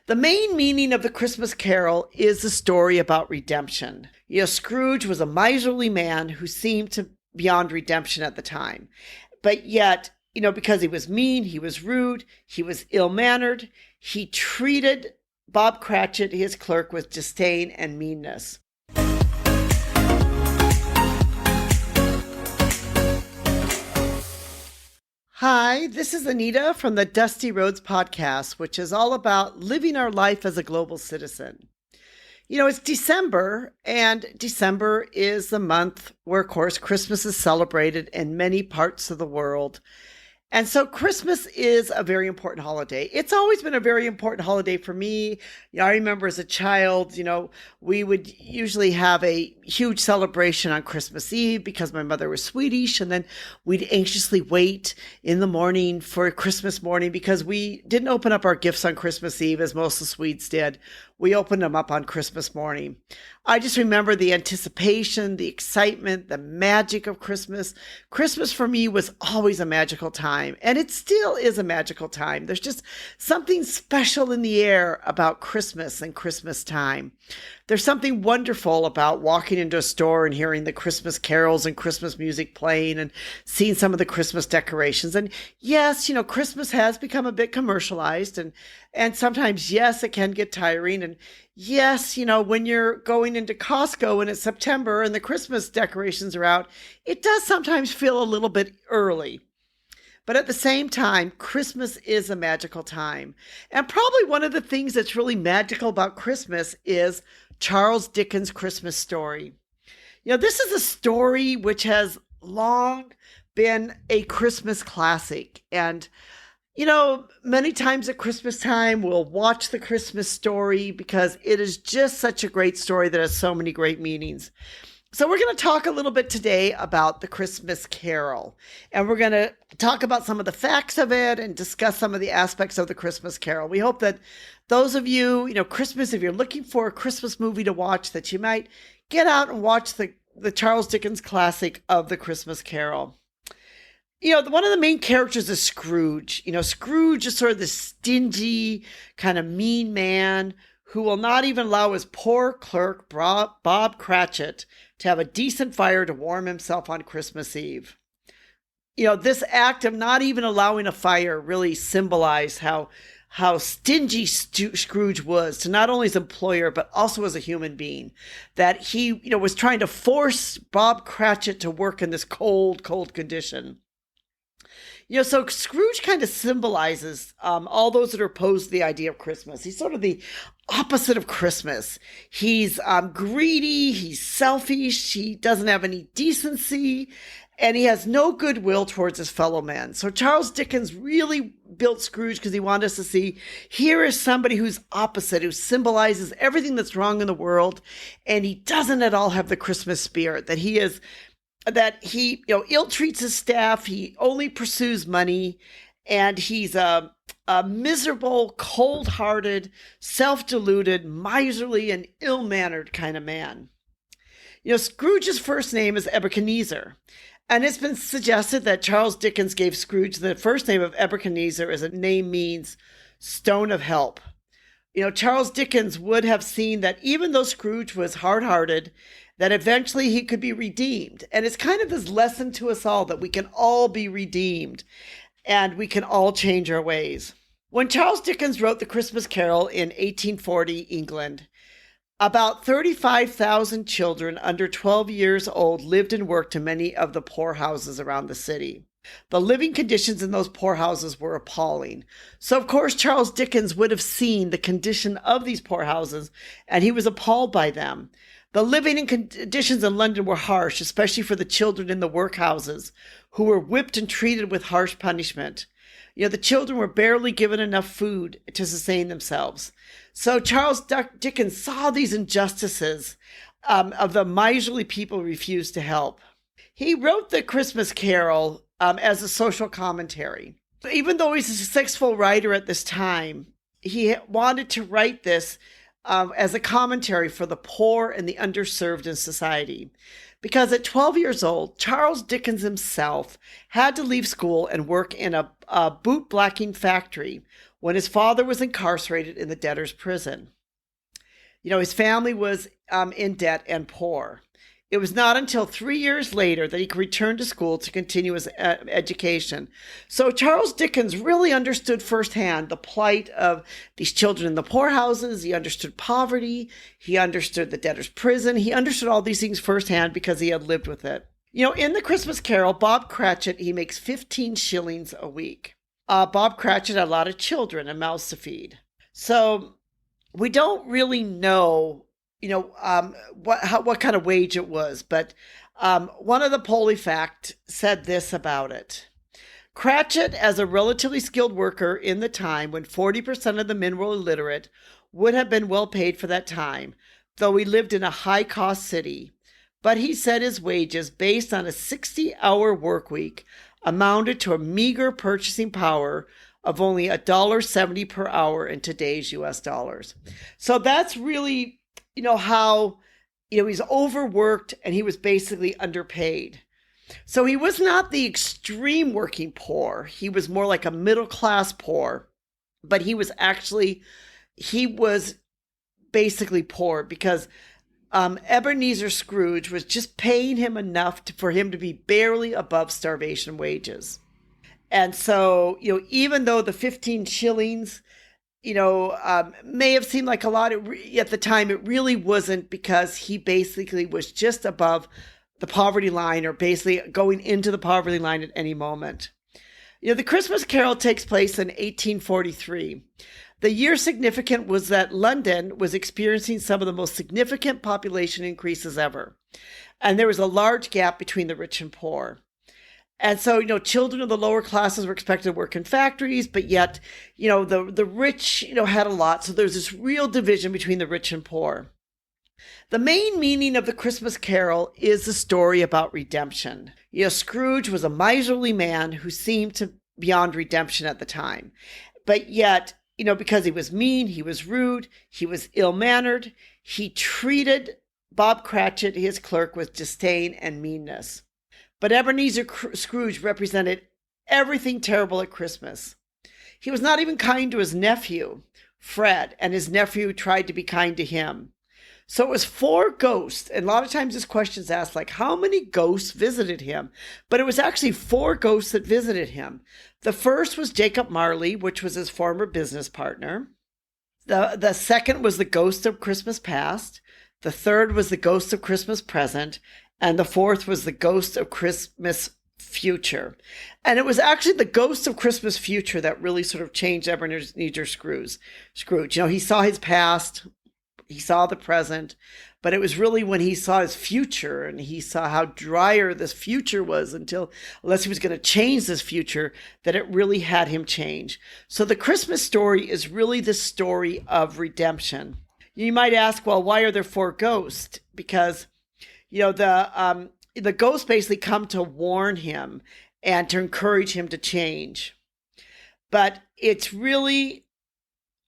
The main meaning of the Christmas Carol is the story about redemption. Scrooge was a miserly man who seemed to beyond redemption at the time. But yet, because he was mean, he was rude, he was ill-mannered, he treated Bob Cratchit, his clerk, with disdain and meanness. Hi, this is Anita from the Dusty Roads podcast, which is all about living our life as a global citizen. It's December, and December is the month where, of course, Christmas is celebrated in many parts of the world. And so Christmas is a very important holiday. It's always been a very important holiday for me. I remember as a child, we would usually have a huge celebration on Christmas Eve because my mother was Swedish. And then we'd anxiously wait in the morning for Christmas morning because we didn't open up our gifts on Christmas Eve as most of the Swedes did. We opened them up on Christmas morning. I just remember the anticipation, the excitement, the magic of Christmas. Christmas for me was always a magical time, and it still is a magical time. There's just something special in the air about Christmas and Christmas time. There's something wonderful about walking into a store and hearing the Christmas carols and Christmas music playing and seeing some of the Christmas decorations. And yes, Christmas has become a bit commercialized and sometimes, yes, it can get tiring. And yes, when you're going into Costco and it's September and the Christmas decorations are out, it does sometimes feel a little bit early. But at the same time, Christmas is a magical time. And probably one of the things that's really magical about Christmas is Charles Dickens' Christmas story. This is a story which has long been a Christmas classic. And, many times at Christmas time, we'll watch the Christmas story because it is just such a great story that has so many great meanings. So we're going to talk a little bit today about the Christmas Carol, and we're going to talk about some of the facts of it and discuss some of the aspects of the Christmas Carol. We hope that those of you, Christmas, if you're looking for a Christmas movie to watch, that you might get out and watch the Charles Dickens classic of the Christmas Carol. One of the main characters is Scrooge. Scrooge is sort of the stingy, kind of mean man who will not even allow his poor clerk, Bob Cratchit, to have a decent fire to warm himself on Christmas Eve. This act of not even allowing a fire really symbolized how stingy Scrooge was to not only his employer, but also as a human being. That he, was trying to force Bob Cratchit to work in this cold condition. So Scrooge kind of symbolizes all those that are opposed to the idea of Christmas. He's sort of the opposite of Christmas. He's greedy, he's selfish, he doesn't have any decency, and he has no goodwill towards his fellow men. So Charles Dickens really built Scrooge because he wanted us to see, here is somebody who's opposite, who symbolizes everything that's wrong in the world, and he doesn't at all have the Christmas spirit, that he ill-treats his staff, he only pursues money, and he's a miserable, cold-hearted, self-deluded, miserly, and ill-mannered kind of man. Scrooge's first name is Ebenezer, and it's been suggested that Charles Dickens gave Scrooge the first name of Ebenezer as a name means stone of help. Charles Dickens would have seen that even though Scrooge was hard-hearted, that eventually he could be redeemed. And it's kind of this lesson to us all that we can all be redeemed and we can all change our ways. When Charles Dickens wrote The Christmas Carol in 1840 England, about 35,000 children under 12 years old lived and worked in many of the poor houses around the city. The living conditions in those poor houses were appalling. So, of course, Charles Dickens would have seen the condition of these poor houses, and he was appalled by them. The living conditions in London were harsh, especially for the children in the workhouses, who were whipped and treated with harsh punishment. The children were barely given enough food to sustain themselves. So Charles Dickens saw these injustices of the miserly people who refused to help. He wrote the Christmas Carol as a social commentary. Even though he's a successful writer at this time, he wanted to write this as a commentary for the poor and the underserved in society. Because at 12 years old, Charles Dickens himself had to leave school and work in a boot blacking factory when his father was incarcerated in the debtor's prison. His family was in debt and poor. It was not until 3 years later that he could return to school to continue his education. So Charles Dickens really understood firsthand the plight of these children in the poorhouses. He understood poverty. He understood the debtor's prison. He understood all these things firsthand because he had lived with it. In The Christmas Carol, Bob Cratchit, he makes 15 shillings a week. Bob Cratchit had a lot of children and mouths to feed. So we don't really know what kind of wage it was, but one of the PoliFact said this about it. Cratchit, as a relatively skilled worker in the time when 40% of the men were illiterate, would have been well paid for that time, though he lived in a high-cost city. But he said his wages, based on a 60-hour work week, amounted to a meager purchasing power of only $1.70 per hour in today's U.S. dollars. So that's really how, he's overworked and he was basically underpaid. So he was not the extreme working poor. He was more like a middle class poor, but he was basically poor because Ebenezer Scrooge was just paying him enough for him to be barely above starvation wages. And so, even though the 15 shillings may have seemed like a lot at the time, it really wasn't, because he basically was just above the poverty line, or basically going into the poverty line at any moment. The Christmas Carol takes place in 1843. The year significant was that London was experiencing some of the most significant population increases ever. And there was a large gap between the rich and poor. And so, children of the lower classes were expected to work in factories, but yet, the rich, had a lot. So there's this real division between the rich and poor. The main meaning of the Christmas Carol is the story about redemption. Scrooge was a miserly man who seemed to beyond redemption at the time. But yet, because he was mean, he was rude, he was ill-mannered, he treated Bob Cratchit, his clerk, with disdain and meanness. But Ebenezer Scrooge represented everything terrible at Christmas. He was not even kind to his nephew, Fred, and his nephew tried to be kind to him. So it was 4 ghosts, and a lot of times this question is asked, like, how many ghosts visited him? But it was actually 4 ghosts that visited him. The first was Jacob Marley, which was his former business partner. The second was the ghost of Christmas past. The third was the ghost of Christmas present. And the fourth was the ghost of Christmas future. And it was actually the ghost of Christmas future that really sort of changed Ebenezer Scrooge. He saw his past, he saw the present, but it was really when he saw his future and he saw how dire this future was unless he was going to change this future, that it really had him change. So the Christmas story is really the story of redemption. You might ask, well, why are there 4 ghosts? Because the ghosts basically come to warn him and to encourage him to change. But it's really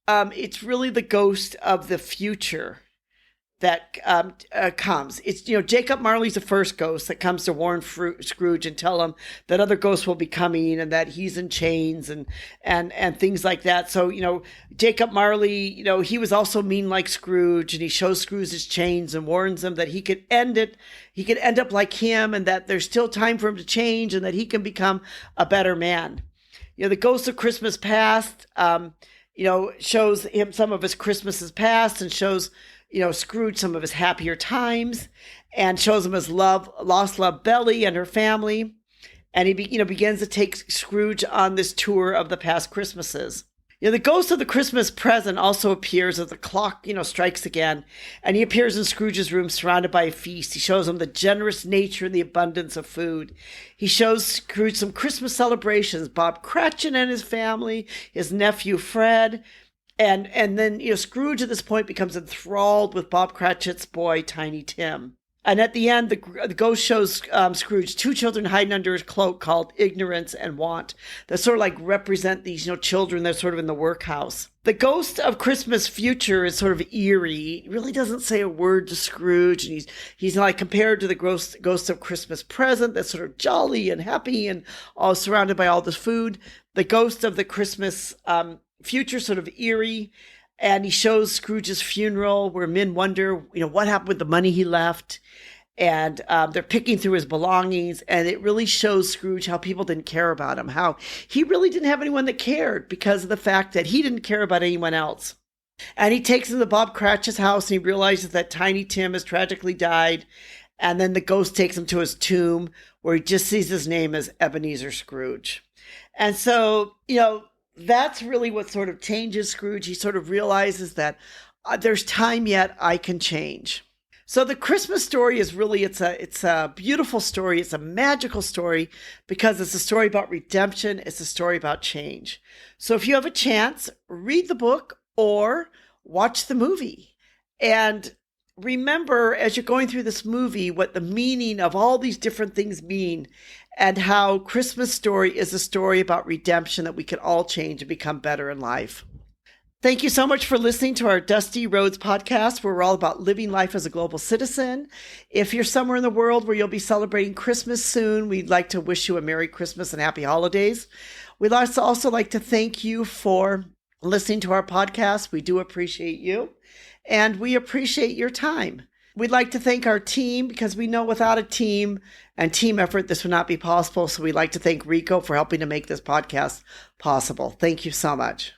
the ghost of the future that comes. It's, Jacob Marley's the first ghost that comes to warn Scrooge and tell him that other ghosts will be coming and that he's in chains and things like that. So, Jacob Marley, he was also mean like Scrooge, and he shows Scrooge his chains and warns him that he could end it. He could end up like him, and that there's still time for him to change and that he can become a better man. The ghost of Christmas past, shows him some of his Christmases past and shows Scrooge some of his happier times, and shows him his lost love Belly and her family. And he begins to take Scrooge on this tour of the past Christmases. The ghost of the Christmas present also appears as the clock, strikes again, and he appears in Scrooge's room surrounded by a feast. He shows him the generous nature and the abundance of food. He shows Scrooge some Christmas celebrations, Bob Cratchit and his family, his nephew Fred, and then Scrooge at this point becomes enthralled with Bob Cratchit's boy, Tiny Tim. And at the end, the ghost shows Scrooge 2 children hiding under his cloak called Ignorance and Want, that sort of like represent these children that are sort of in the workhouse. The ghost of Christmas future is sort of eerie. He really doesn't say a word to Scrooge, and he's like compared to the ghost of Christmas present that's sort of jolly and happy and all surrounded by all this food. The ghost of the Christmas future sort of eerie. And he shows Scrooge's funeral where men wonder, what happened with the money he left. And they're picking through his belongings. And it really shows Scrooge how people didn't care about him, how he really didn't have anyone that cared because of the fact that he didn't care about anyone else. And he takes him to Bob Cratchit's house and he realizes that Tiny Tim has tragically died. And then the ghost takes him to his tomb where he just sees his name as Ebenezer Scrooge. And so, that's really what sort of changes Scrooge. He sort of realizes that there's time yet, I can change. So the Christmas story is really, it's a beautiful story. It's a magical story because it's a story about redemption. It's a story about change. So if you have a chance, read the book or watch the movie. And remember, as you're going through this movie, what the meaning of all these different things mean and how Christmas story is a story about redemption, that we can all change and become better in life. Thank you so much for listening to our Dusty Roads podcast, where we're all about living life as a global citizen. If you're somewhere in the world where you'll be celebrating Christmas soon, we'd like to wish you a Merry Christmas and Happy Holidays. We'd also like to thank you for listening to our podcast. We do appreciate you, and we appreciate your time. We'd like to thank our team because we know without a team and team effort, this would not be possible. So we'd like to thank Rico for helping to make this podcast possible. Thank you so much.